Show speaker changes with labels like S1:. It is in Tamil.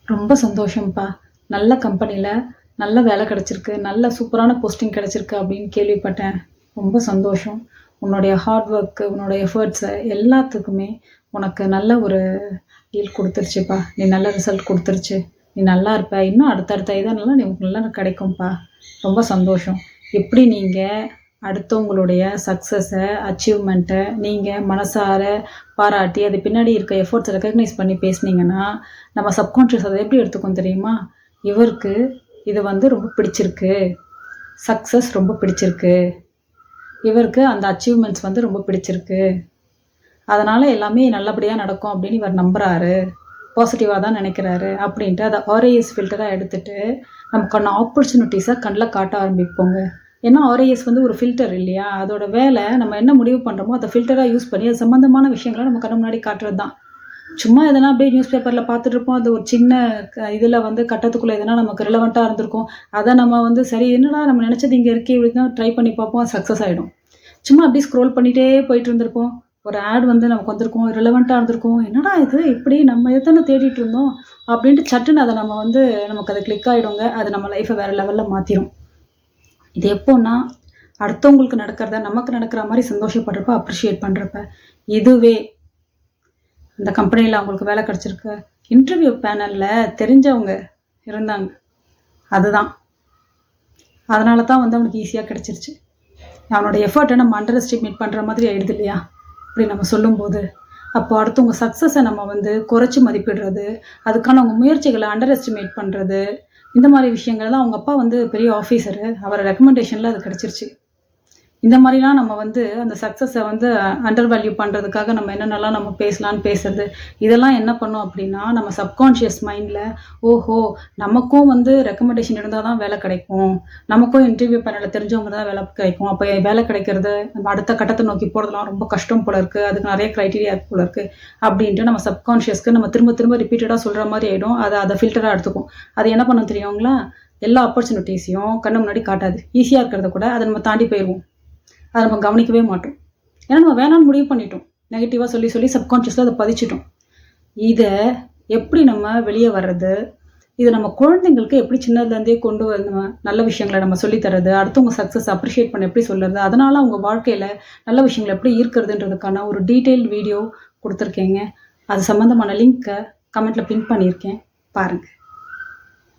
S1: ரொம்ப சந்தோஷம்ப்பா. நல்ல கம்பெனில நல்ல வேலை கிடைச்சிருக்கு. நல்ல சூப்பரான போஸ்டிங் கிடைச்சிருக்கு அப்படின்னு கேள்விப்பட்டேன். ரொம்ப சந்தோஷம். உன்னுடைய ஹார்ட் ஒர்க்கு, உன்னுடைய எஃபர்ட்ஸு எல்லாத்துக்குமே உனக்கு நல்ல ஒரு ஈல்ட் குடுத்துருச்சுப்பா. நீ நல்ல ரிசல்ட் குடுத்துருச்சு. நீ நல்லா இருப்ப. இன்னும் அடுத்தடுத்த இதெல்லாம் உனக்கு நல்லா கிடைக்கும்ப்பா. ரொம்ப சந்தோஷம். எப்படி நீங்க அடுத்தவங்களுடைய சக்ஸஸ, அச்சீவ்மெண்ட்ட நீங்க மனசார பாராட்டி, அது பின்னாடி இருக்க எஃபோர்ட்ஸ ரெகக்னைஸ் பண்ணி பேசுனீங்கன்னா, நம்ம சப்கான்ஷியஸ் அத எப்படி எடுத்துக்கும் தெரியுமா? இவருக்கு இது வந்து ரொம்ப பிடிச்சிருக்கு. சக்ஸஸ் ரொம்ப பிடிச்சிருக்கு. இவருக்கு அந்த அச்சீவ்மெண்ட்ஸ் வந்து ரொம்ப பிடிச்சிருக்கு. அதனால எல்லாமே நல்லபடியா நடக்கும் அப்படின்னு இவர் நம்புறாரு. பாசிட்டிவா தான் நினைக்கிறாரு அப்படின்ட்டு அத ஆர்ஐஎஸ் ஃபில்டரா எடுத்துட்டு, நமக்கான ஆப்பர்ச்சுனிட்டீஸ கண்ல காட்ட ஆரம்பிப்போங்க. ஏன்னா ஆர்ஐஎஸ் வந்து ஒரு ஃபில்டர் இல்லையா? அதோட வேலை நம்ம என்ன முடிவு பண்றோமோ, அத ஃபில்டரா யூஸ் பண்ணி அது சம்மந்தமான விஷயங்கள நம்ம கண்ணு முன்னாடி காட்டுறது தான். சும்மா எதனா அப்படியே நியூஸ் பேப்பர்ல பார்த்துட்டு இருப்போம். அது ஒரு சின்ன இதுல வந்து கட்டத்துக்குள்ள எதனா நமக்கு ரிலவென்ட்டா இருந்திருக்கும். அத நம்ம வந்து சரி என்னடா நம்ம நினைச்சது இங்க இருக்கே இப்படின்னு தான் ட்ரை பண்ணி பார்ப்போம். சக்சஸ் ஆயிடும். சும்மா அப்படியே ஸ்க்ரோல் பண்ணிட்டே போயிட்டு இருந்திருப்போம். ஒரு ஆட் வந்து நமக்கு வந்திருக்கும். ரிலவென்ட்டா இருந்திருக்கும். என்னடா இது இப்படி நம்ம இத தானே தேடிட்டு இருந்தோம். அப்படின்ட்டு சட்டுன்னு அத நம்ம வந்து நமக்கு அது கிளிக் ஆயிடுங்க. அது நம்ம லைஃப வேற லெவல்ல மாத்திரும். இது எப்போன்னா, அடுத்தவங்களுக்கு நடக்கிறத நமக்கு நடக்கிற மாரி சந்தோஷப்படுறப்ப, அப்ரிஷியேட் பண்றப்ப. இதுவே இந்த கம்பெனில அவங்களுக்கு வேலை கிடைச்சிருக்கு. இன்டர்வியூ பேனல்ல தெரிஞ்சவங்க இருந்தாங்க. அதுதான். அதனால தான் வந்து அவனுக்கு ஈஸியா கிடைச்சிருச்சு. அவனோட எஃபர்ட்ட நம்ம அண்டர் எஸ்டிமேட் பண்ற மாதிரி ஆயிடுது இல்லையா? இப்படி நம்ம சொல்லும்போது. அப்போ அடுத்தவங்க சக்ஸஸ நம்ம வந்து குறைச்சு மதிப்பிடுறது, அதுக்கான அவங்க முயற்சிகள அண்டர் எஸ்டிமேட் பண்றது, இந்த மாரி விஷயங்கள்லாம் அவங்க அப்பா வந்து பெரிய ஆஃபீசரு. அவர ரெக்கமெண்டேஷன்ல அது கிடைச்சிருச்சு. இந்த மாரிலாம் நம்ம வந்து அந்த சக்ஸஸ வந்து அண்டர் வேல்யூ பண்றதுக்காக நம்ம என்னென்னலாம் நம்ம பேசலான்னு பேசுறது. இதெல்லாம் என்ன பண்ணும் அப்டின்னா, நம்ம சப்கான்ஷியஸ் மைண்ட்ல ஓஹோ! நமக்கும் வந்து ரெக்கமெண்டேஷன் இருந்தா தான் வேலை கிடைக்கும். நமக்கும் இன்டர்வியூ பேனல்ல தெரிஞ்சவங்க தான் வேலை கிடைக்கும். அப்ப வேலை கிடைக்கிறது நம்ம அடுத்த கட்டத்த நோக்கி போறதெல்லாம் ரொம்ப கஷ்டம் போல இருக்கு. அதுக்கு நெறைய கிரைட்டீரியா இருக்கு போல இருக்கு. அப்டின்ட்டு நம்ம சப்கான்ஷியஸ்க்கு நம்ம திரும்ப திரும்ப ரிப்பீட்டடா சொல்ற மாரி ஆயிடும். அத ஃபில்டரா எடுத்துக்கும். அது என்ன பண்ணும் தெரியுங்களா? எல்லா ஆப்பர்ச்சுனிட்டீஸையும் கண்ணு முன்னாடி காட்டாது. ஈஸியா இருக்கிறத கூட அத நம்ம தாண்டி போயிருவோம். அத நம்ம கவனிக்கவே மாட்டோம். ஏன்னா நம்ம வேணான்னு முடிவு பண்ணிட்டோம். நெகட்டிவா சொல்லி சொல்லி சப்கான்ஷியஸ்ல அத பதிச்சுட்டோம். இத எப்படி நம்ம வெளிய வர்றது? இத நம்ம குழந்தைங்களுக்கு எப்படி சின்னதுலேருந்தே கொண்டு வந்து நல்ல விஷயங்கள நம்ம சொல்லி தர்றது, அடுத்தவங்க சக்ஸஸ் அப்ரிஷியேட் பண்ண எப்படி சொல்றது, அதனால அவங்க வாழ்க்கையில நல்ல விஷயங்கள எப்படி ஈர்க்கிறதுன்றதுக்கான ஒரு டீட்டெயில்ட் வீடியோ குடுத்துருக்கேங்க. அது சம்மந்தமான லிங்க்க கமெண்ட்ல பின் பண்ணியிருக்கேன். பாருங்க.